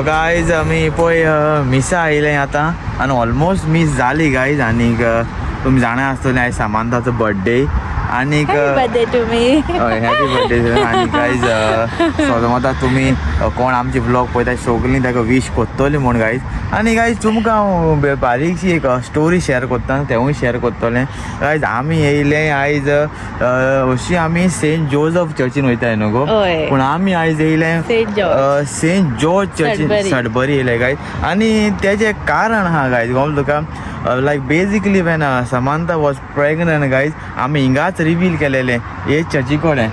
So guys आमी पळय मिसा आयले आता आनी ऑलमोस्ट मिस जाली गायज. आनीक तुमी जाणा आसतलें आयज सामांताचो बर्थडे आनीक बर्थडे तुम्ही हय हॅपी बर्थडे. आनी गायज समजा तुमी कोण आमची ब्लॉग पळयता सगलीं ताका विश कोत्तली म्हूण गायज. आनी गायज तुमकां हांव बारीकशी एक स्टोरी शेअर कोत्ता तेवूय शेअर कोत्तलें गायज. आमी येयले आयज अशी आमी सेंट जोझफ चर्चीन वयताय न्हू गो, पूण आमी आयज येयले सेंट जॉर्ज चर्चीन सडबरी येयले गायज. आनी तेजें कारण आहा गायज गो तुका like basically when Samantha was pregnant guys आमी हिंगाच रिवील केलेले हे चर्ची कडेन.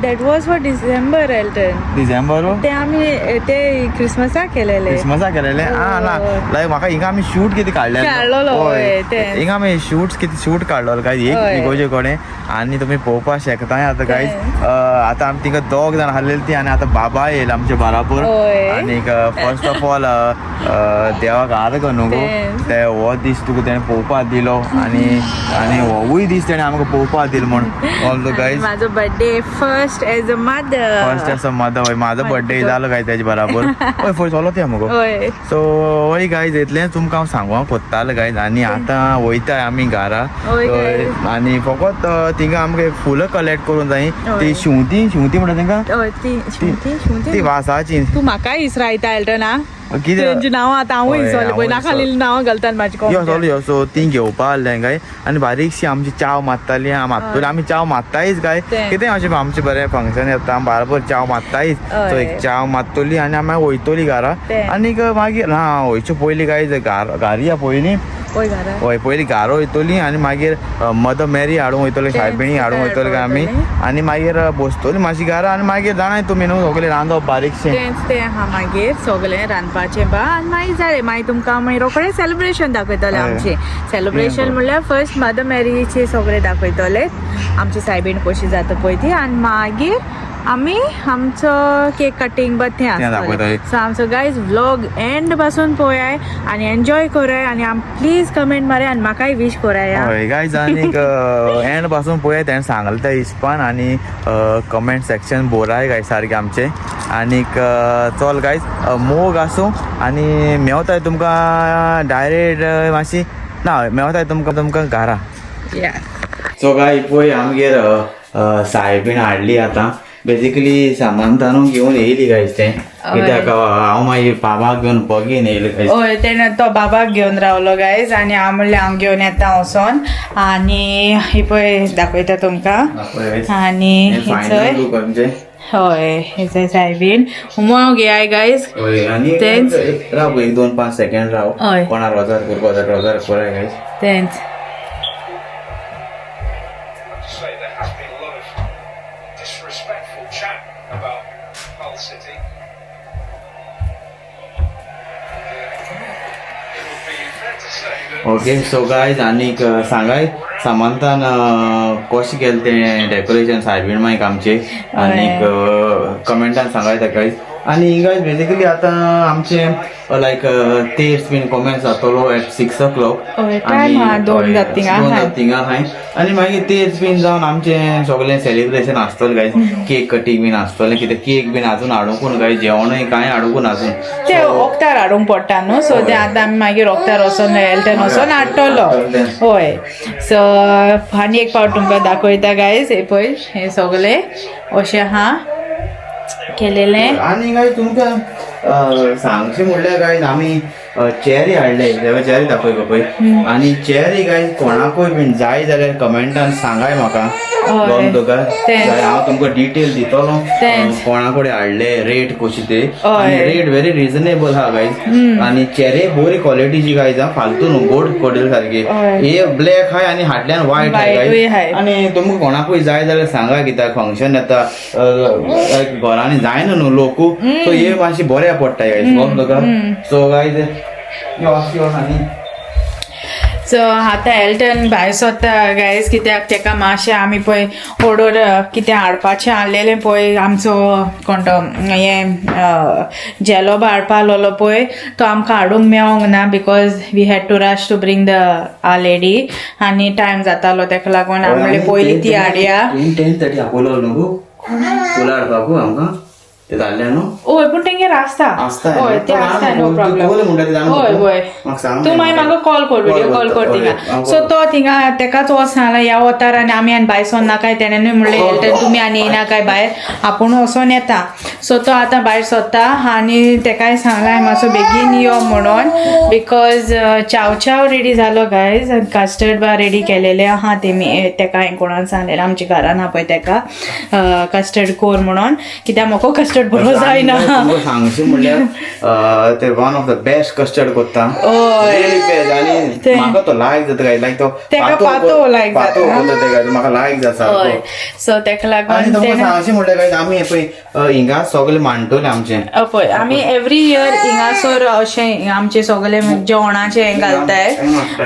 That was for December Elton. December ते आमी ते क्रिसमसाक केलेले. क्रिसमसाक केलेले ना लायक म्हाका हिंगा आमी शूट कितें काडलेलो हिंगा आमी शूट काडलेलो गायज एक इगोजे कडेन. आनी तुमी पळोवपाक शकताय आतां गायज. आतां आमी तिंगा दोग जाण आसलेली ती आनी आतां बाबा येयला आमचे बराबर. आनीक फर्स्ट ऑफ ऑल देवाक आर्ग न्हू गो ते हो दीस तुका तेणें पळोवपाक दिलो आनी होवूय दीस तेणें आमकां पळोवपाक दिलो म्हूण ऑल द गायज. म्हाजो birthday first as a mother हय म्हाजो बर्थडे जालो गाय तेजे बराबर. हय फय चलो ते मुगो. सो हय गायज इतलें तुमकां हांव सांगूंक कोत्तालो गायज. आनी आतां वयताय आमी घरा आनी फकत थिंगा आमकां एक फुलां कलेक्ट करूंक जाय. ती शिंवती म्हणटा तांकां ती वासाची. तूं म्हाका इसरायता एल्टना कितें तेंची नांवां आतां हांवूय इसरलें पळय नाखालेलीं नांवां घालतात म्हाजी यो सो ती घेवपा आहलें गाय. आनी बारीकशी आमची चाव मारताली मारतली आमी चाव मारतायच गाय. कितें अशें आमचें बरें फंक्शन येता बराबर चाव मारतायच. सो एक चाव मारतली आनी आमी वयतली घरा. आनीक मागीर वयचे पयलीं गाय घारी या पयलीं हय पयलीं घारो वयतली आनी मागीर मदर मेरी हाडूंक वयतली सायबिणी हाडूंक वयतली काय आमी. आनी मागीर बसतली मातशी घरा आनी मागीर जाणाय तुमी न्हू सगळें रांदप बारीकशें तें आहा मागीर सगळें रांदपाचें बा आनी मागीर जालें. मागीर तुमकां मागीर रोखडें सेलिब्रेशन दाखयतलें आमचें. सेलिब्रेशन म्हणल्यार फर्स्ट मदर मेरीचें सगळें दाखयतलें आमची सायबीण कशी जाता पळय ती. आनी मागीर आमी आमचो केक कटींग बट तें आसतलें. सो आमचो गायज व्लॉग एंड पासून पळयाय आनी एन्जॉय कराय आनी प्लीज कमेंट माराय आनी म्हाकाय विश कराय. हय गायज आनीक एंड पासून पळयात तेणें सांगलें त्या हिसपान आनी कमेंट सेक्शन बोराय गाय सारकें आमचें. आनीक चल गायज मोग आसूं आनी मेवताय तुमकां डायरेक्ट मातशी ना मेवताय तुमकां घरा. सो गाय पळय आमगेर सायबीण हाडली आतां. बेजिकली सामांता न्हू घेवन येयली गायज तें कित्याक हांव मागीर बाबाक घेवन बगीन येयले गायज. हय तेणें तो बाबाक घेवन रावलो गायज आनी हांव म्हणलें हांव घेवन येता वचोन. आनी ही पळय दाखयता तुमकां. आनी हय हेचो सायबीण हुमो घेयाय गायज. तेंच राव एक 2-5 सेकंड राव कोणाक रोजार कराय गायज. तेंच ओके सो गायज आनीक सांगाय सामांतान कशें केलें तें डेकोरेशन सायबीण मागीर आमचें आनीक कमेंटान सांगाय ताका. आनी गायज बेजिकली आतां आमचें लायक तेर्स बीन कमेंट्स जातलो एट 6 o'clock आनी 2 थिंगा आहाय. आनी मागीर तेर्स बीन जावन आमचें सगळें सेलिब्रेशन आसतलें गायज. केक कटींग बीन आसतलें कितें केक बीन आजून हाडूंकून गायज जेवणूय कांय हाडूंकून आजून ते वखदार हाडूंक पडटा न्हू. सो ते आतां आमी मागीर वखदार वचोन एल्टन वचोन हाडटलो. हय सो आनी एक फावट तुमकां दाखयता गायज. हे पळय हे सगळें अशें आहा केलेलें. आनी गाय तुमकां सांगचें म्हणल्यार गायज आमी चेरी हाडले चेरी दाखय गो पळय. आनी चेरी गायज कोणाकूय बीन जाय जाल्यार कमेंटान सांगाय म्हाका तुका हांव तुमकां डिटेल दितलो कोणा कडेन हाडले रेट कशी ते. आनी रेट व्हेरी रिजनेबल आहा गायज. आनी चेरी बरी क्वॉलिटीची गायज फालतू न्हू गोड कोडेल सारकी. हे ब्लॅक आहाय आनी हाडल्यान व्हायट आहाय गायज. आनी तुमकां कोणाकूय जाय जाल्यार सांगा कित्याक फंक्शन येता घरांनी जायना न्हू लोक. सो हे मातशी बऱ्या पडटा गायज गम तुका. सो गायज सो आतां एल्टन भायर सरता गायज कित्याक तेका मातशें आमी पळय ऑर्डर कितें हाडपाचें आहलेलें पळय आमचो कोण तो हें जेलोबा हाडपा आसलोलो पळय तो आमकां हाडूंक मेळोंक ना because we had to rush to bring the uh lady आनी टायम जातालो तेका लागून आमी म्हणलें पयलीं ती हाडया. हाडपाकू आमकां ते जाल्ले न्हू होय पूण तेंगेर आसता आसता होय ते आसता नो प्रॉब्लेम होय होय तू मागीर म्हाका कॉल कर व्हिडिओ कॉल कर थिंगा सो तो थिंगा तेकाच वच सांगला ह्या वतार आनी आमी आनी भायर सोन नाकाय तेणेनूय म्हणलें तुमी आनी येयना काय भायर आपूण वचोन येता सो तो आतां भायर सरता आनी तेकाय सांगला मातसो बेगीन यो म्हणून बिकॉज चाव चाव रेडी जालो गायज कस्टर्ड बा रेडी केलेले आहा तेमी तेका हांवें कोणाक सांगलेलें आमच्या घरान आहा पळय तेका कस्टर्ड कोर म्हणून कित्याक म्हाका कस्टर्ड बरो जायना सांगचे म्हणल्यार ते one of the best custard करता आनी म्हाका तो लायक जाता काय लायक तो तेका पातो लायक पातो म्हाका लायक जाता सो तेका लागून आनी सांगचे म्हणल्यार काय आमी पळय हिंगा सगळे मांडटले आमचे पळय आमी एवरी इयर हिंगासोर अशें आमचे सगळे जेवणाचे हें घालताय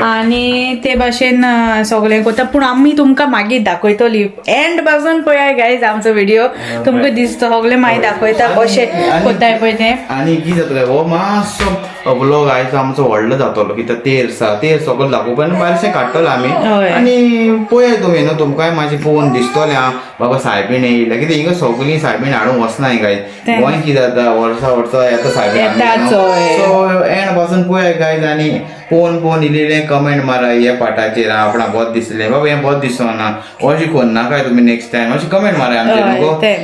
आनी ते भाशेन सगळें करता पूण आमी तुमकां मागीर दाखयतली एंड पासून पळय गायज आमचो व्हिडिओ तुमकां दिसता सगळे मागीर दाखयता कशें कोताय पळय तें आनी कितें जातलें हो मातसो व्लॉग आयचो आमचो व्हडलो जातलो कित्याक तेल सगळं दाखोवपाक बारीकशें काडटलो आमी आनी पळय तुमी न्हू तुमकांय मातशें पळोवन दिसतलें आं बाबा सायबीण येयल्या कित्याक हिंगा सगळीं सायबीण हाडूंक वचनाय गाय गोंय कितें जाता वर्सा येता सायबीण सो एंड पासून पळय गायज आनी पळोवन इल्लें कमेंट मारा हे पाटाचेर आपणाक बरें दिसलें बाबा हें बरें दिसना अशें करना काय तुमी नेक्स्ट टायम अशें कमेंट मारा आमचे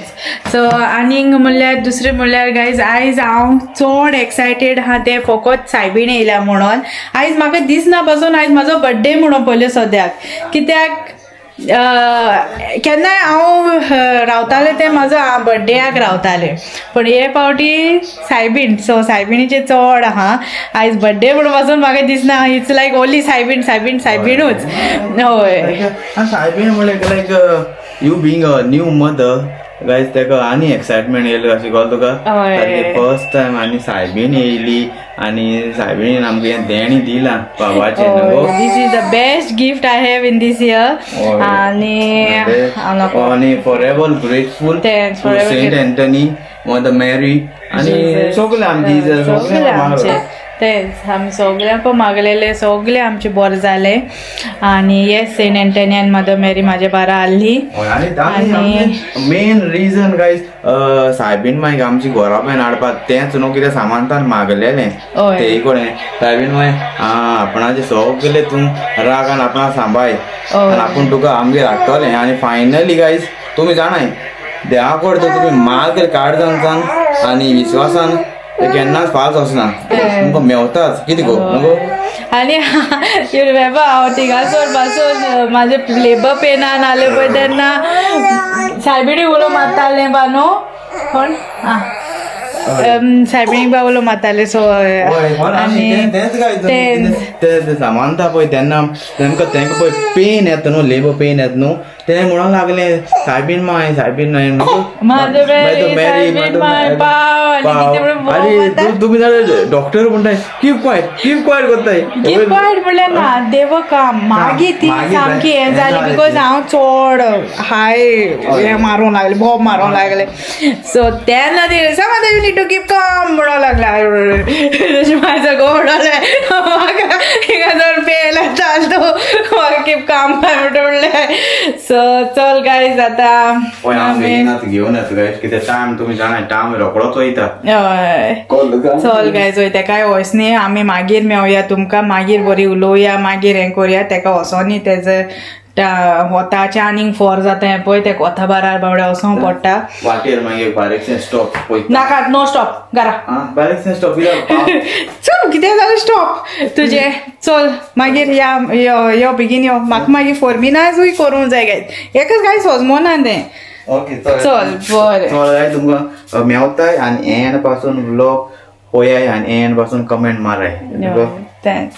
सो आनीक म्हणल्यार दुसरें म्हणल्यार गायज आयज हांव चड एक्सायटेड आहा तें फकत सायबीण येयल्या म्हणून आयज म्हाका दिसना पासून आयज म्हाजो बर्थडे म्हणून पयलें सद्याक कित्याक केन्नाय हांव रावतालें तें म्हाजो बर्थडेयाक रावतालें पण हे फावटी सायबीण सो सायबिणीचें चड आहा आयज बर्थडे म्हणून पासून म्हाका दिसना इट्स लायक ओन्ली सायबीणूच होय सायबीण म्हणल्यार like you being a new mother guys तेका आनी एक्सायटमेंट येयलो अशें कळ्ळें तुका फर्स्ट टायम आनी सायबीण येयली आनी सायबीणीन आमकां हें देणी दिलां बाबाचें न्हू this is the best gift I have in this year आनी forever grateful to saint Anthony mother Mary आनी सगळे आमचे तेच आमी सगळ्यांक मागलेले सगळे आमचे बरें जाले आनी येस सेंट एंटनी आनी मदर मेरी म्हाजे बारा आहली आनी मेन रिजन गायज सायबीण मागीर आमची घरा पळय हाडपाक तेंच न्हू कितें सामान ताण मागलेलें तेय कडेन सायबीण मागीर आपणाचे सगळे तूं राग आनी आपणाक सांबाळ आनी आपूण तुका आमगेर हाडटलें आनी फायनली गायज तुमी जाणाय देवा करता तुमी माग काडसान आनी विश्वासान केन्नाच पास वचना तुमकां मेवताच कितें गो न्हू आनी यू रिमेंबर हांव थिंगासोर पासून म्हाजे लेबर पेनान आले पळय तेन्ना सायबिणी उलो मारतालें बा न्हू कोण सायबिणीक बा उलो मारताले सो आनी ते सामानता पळय तेन्ना तेंकां पळय पेन येता न्हू लेबर पेन येता न्हू ते म्हणून लागले सायबीण माय तुम्ही डॉक्टर म्हणटाय कीप क्वायट करताय म्हणल्यार ना देव काम मागीर ती सामकी हें जाली बिकॉज हांव चड हाय हें मारूंक लागलें बॉब मारूंक लागलें सो तेन्ना ती समज नीड टू कीप काम म्हणूंक लागला तशें म्हाजो गो म्हणलें म्हाका हिंगा जर पेल येता म्हाका कीप काम म्हणलें सो चल गायज आतां घेवन येता गायज कित्याक टायम तुमी जाणाय टायम रोखडोच वयता हय चल गायज वयता कांय वच न्ही आमी मागीर मेवया तुमकां मागीर बरी उलोवया मागीर हें करुया तेका वचोनी तेजे वताचें आनीक फोर जाता हें पळय तें वता बारार बावड्या वचोंक पडटा वाटेर मागीर बारीकशें स्टॉप नाका नो स्टॉप घरा बारीकशें स्टॉप चल कितें जालें स्टॉप तुजें चल मागीर या यो बेगीन यो म्हाका मागीर फोरमिनाजूय करूंक जाय गायज एकच गाय सोजमोना तें चल बरें तुमकां मेवताय आनी एंड पासून व्लॉग पळयाय आनी एंड पासून कमेंट माराय थँक्स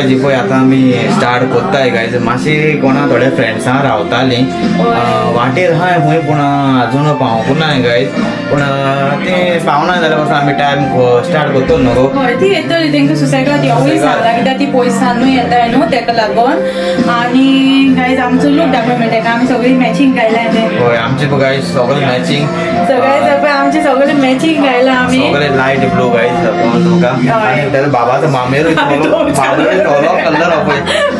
जी पळय आतां आमी स्टार्ट कोत्ताय गायज मातशी कोणा थोड्या फ्रेंड्सां रावतालीं वाटेर हाय खंय पूण आजून पावूंक ना गायज पण ते पावना जाल्यार पासून आमी टायम स्टार्ट करतो न्हू हय ती येतली तांकां सुसेगाद येवूय सांगला कित्याक ती पयसानूय येताय न्हू तेका लागून आनी गायज आमचो लूक दाखय म्हणटा तेका आमी सगळीं मॅचींग घायलाय ते होय आमचे पळय सगळे मॅचींग सगळे आमचे सगळे मॅचींग घायला आमी सगळे लायट ब्लू गायज तुमका आनी त्याचा बाबाचो मामेरूय धोलो कलर हो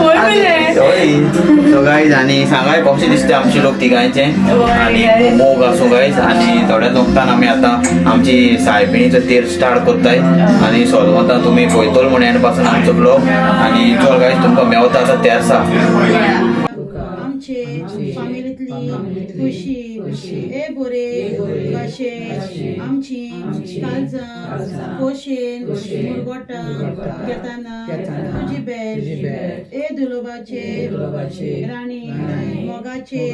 पळय सो गायज आनी सांगाय कशें दिसता आमचे लोक तिगांयचे आनी मोग आसूं गायज आनी थोड्या लोकांक आमी आतां आमची सायबिणीचो तेर स्टार्ट करताय आनी सोलवता तुमी पळयतलो म्हण एंड पासून आमचो ब्लॉग आनी चल गायज तुमकां मेवता आतां तेरसा आमचे फामिलींतली खुशी ए बरे कशें आमची काळजां खोशेन मुरगोटां घेताना तुजी बेज ए दुलोबाचे राणी मोगाचे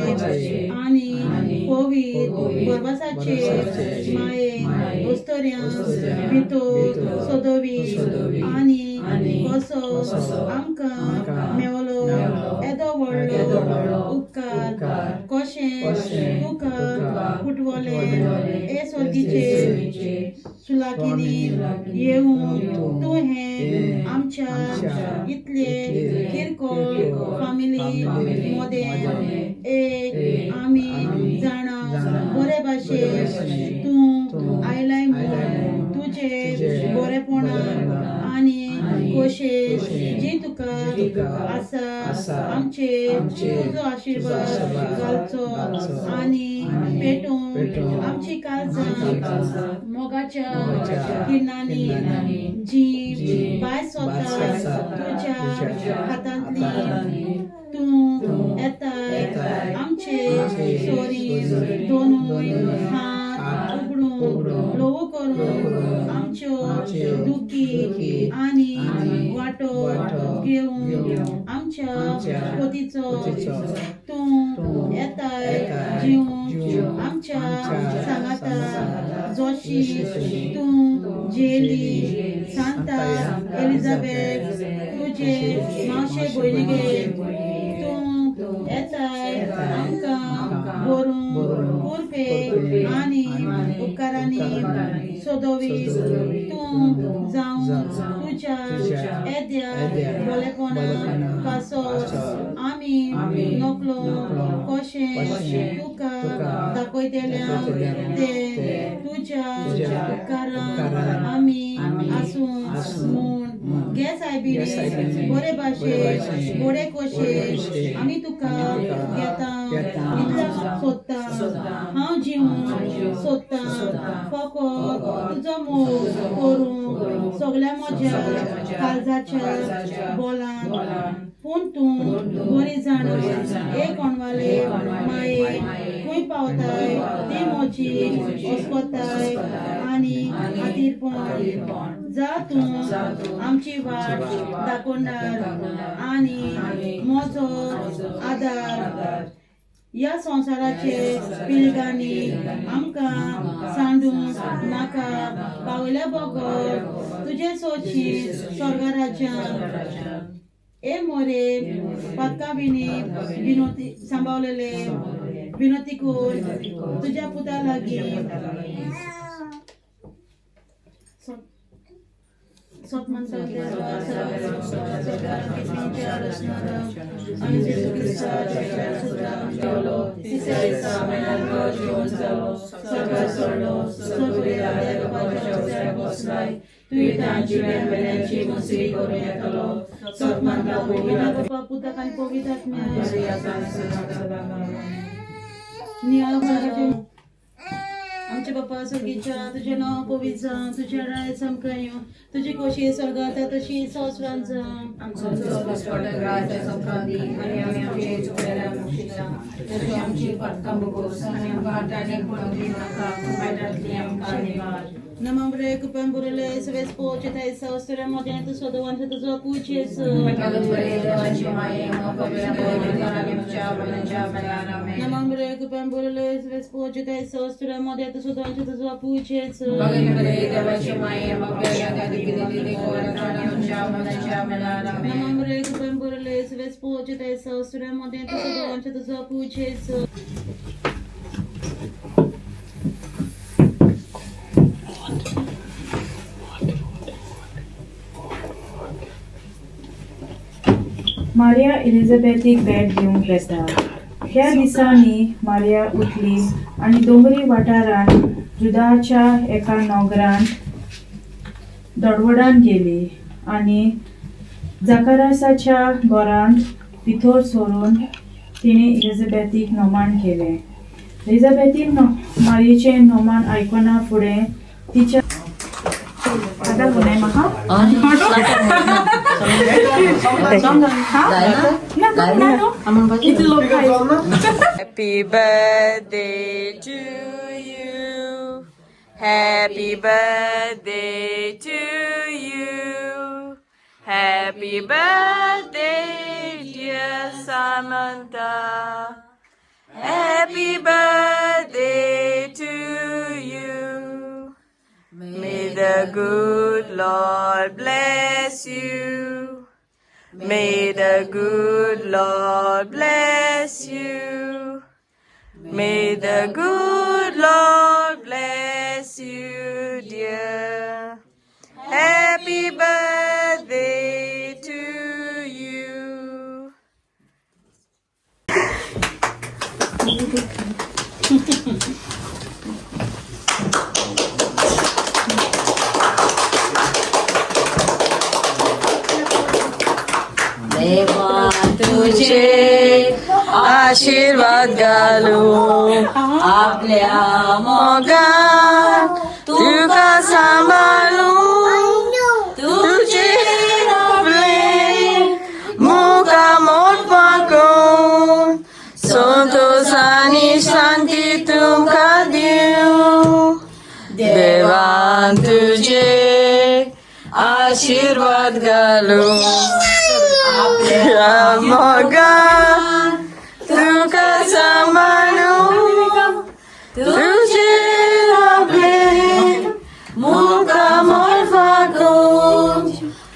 आनी कोवीद बरबासाचे माये उस्तोऱ्यां भितो सोदोवी आनी कसो आमकां मेवलो येदो व्हडलो उपकार कशें तुका फुटवले ए सोर्गीचे सुलाकिनी येवून तूं हें आमच्या इतले किरकोळ फामिली मोदें एक आमी जाणा बरे भाशेन तूं आयलाय म्हूण तुजे बरेपणान आनी खोशेन जी तुका आसा आमचे तुजो आशिर्वाद घालचो आनी पेटून आमची काळजां मोगाच्या किरणांनी जी भायर सोदता तुज्या हातांतली तूं येताय आमचे सोरी दोनूय हात उगडून लोव करून आमच्यो दुखी आनी वाटो घेवन आमच्या पोतीचो तूं येताय जीव आमच्या सांगाता जोशी तूं जेली सांता एलिझाबेथ तुजे मावशे भयणीगे तूं येताय आमकां बरोवन कुरपे आनी उपकारांनी सोदोवी तूं जावं तुज्या येद्या बोलेपणान पासो आमी नकलो कशें तुका दाखयतल्या ते तुज्या उपकारान आमी आसूं म्हूण गे सायबिणी बरे भाशेन बरे खोशेन आमी तुका घेता इतल्या सोदता हांव जिवून सोदता फकत तुजो मोग करूं सगळ्या म्हज्या काळजाच्या बोलान पूण तूं बरी जाण ए कोणवाले माये खंय पावताय ती म्हजी अस्वताय आनी खातीरपण जा तूं आमची वाट दाखोवणार आनी म्हजो आदार या संसाराचे पिळगांनी आमकां सांडूंक नाका पावयल्या बगर तुजे सोची स्वर्ग राज्यांत ए मोरे पातका बिनी विनोती सांबाळलेले विनोती कोर तुझ्या पुता लागीं आमचे बाप्पा सगळीच्या तुझे नाव पवित्र जावं तुझ्या राय समकायो तुझी कोशी स्वर्गात तशी संवसारांत जावं Namambre kupemburele svespo czytaj saustura modernatu sodowantu to zakuciec. Namambre kupemburele svespo czytaj saustura modernatu sodowantu to zakuciec. Namambre kupemburele svespo czytaj saustura modernatu sodowantu to zakuciec. Maria एलिझाबेथीक भेट दिवंक येता. ह्या दिसांनी मारिया उठली आणि दोंगरी वाठारांत जुदाच्या एका नोगरांत दडवडान गेली आणि जाकारासाच्या घरांत भितर सरून तिणे एलिझाबेथीक नोमान केले. एलिझाबेथीक मारयेचे नोमान आयकना फुडें तिच्या आता कोणाय म्हाका Happy birthday to you. Happy birthday to you. Happy birthday, dear Samantha. Happy birthday to you. May the good Lord bless you. May the good Lord bless you. May the good Lord bless you, dear. Happy birthday to you. देवा तुझे आशीर्वाद घालू आपल्या मोगात तुका सांभाळू तुझे आपले मुका मोठ पाकून संतोष आणि शांती तुमका देऊ. देवा तुझे आशीर्वाद घालू आपल्या मोगात तुका सांभाळू तुझे आपले मुका मोठ पाकून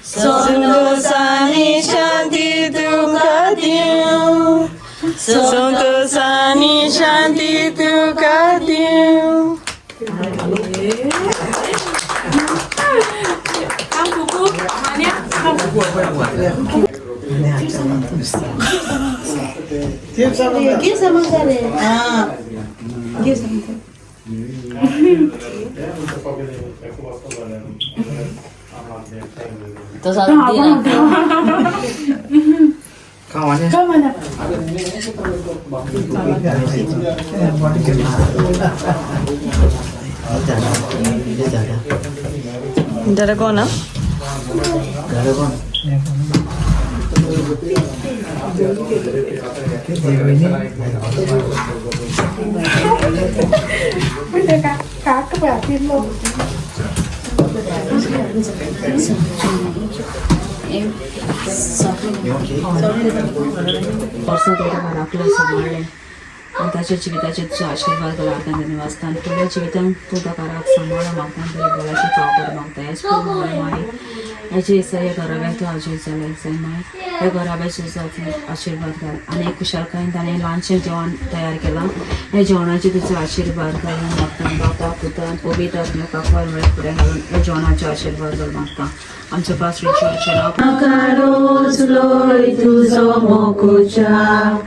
संतोष आणि शांती तुका देऊ. संतोष आणि शांती तुका देऊ. घे समोसा रे. घे समोसा. तसा दिना जरा कोण आपल्याला सांभाळले आणि त्याच्या जिविताचे तुझे आशीर्वाद घाला आनंदाने वाचता आणि तुझ्या जिवितांत तू घराक सांभाळ मागता तरी बळाची पावकर मागता हेच प्रमाणे माय याचे या घराब्यात तू आजी जाय माय या घराब्याचे आशीर्वाद घाल आणि एक खुशालकायेन ताणें ल्हानशें जेवण तयार केलां. हे जेवणाचे तुजो आशीर्वाद घाल मागता बापा पुतान पवित्र आत्म्याक आफार मेळ्या फुडें घालून हे जेवणाचे आशीर्वाद घाल मागता. आमच्या पास्टरीचे रोज लोय तुजो मोकुचा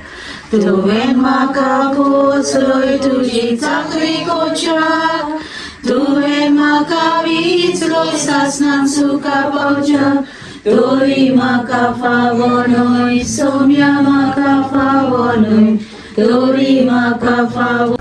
तुवें म्हाका पोसलोय तुजी चाकरी कोच्या तुवें म्हाका विचलोय सासणां सुका पावच्या तोरी म्हाका फावो न्हय सोम्या म्हाका फावो न्हय तोरी म्हाका फावो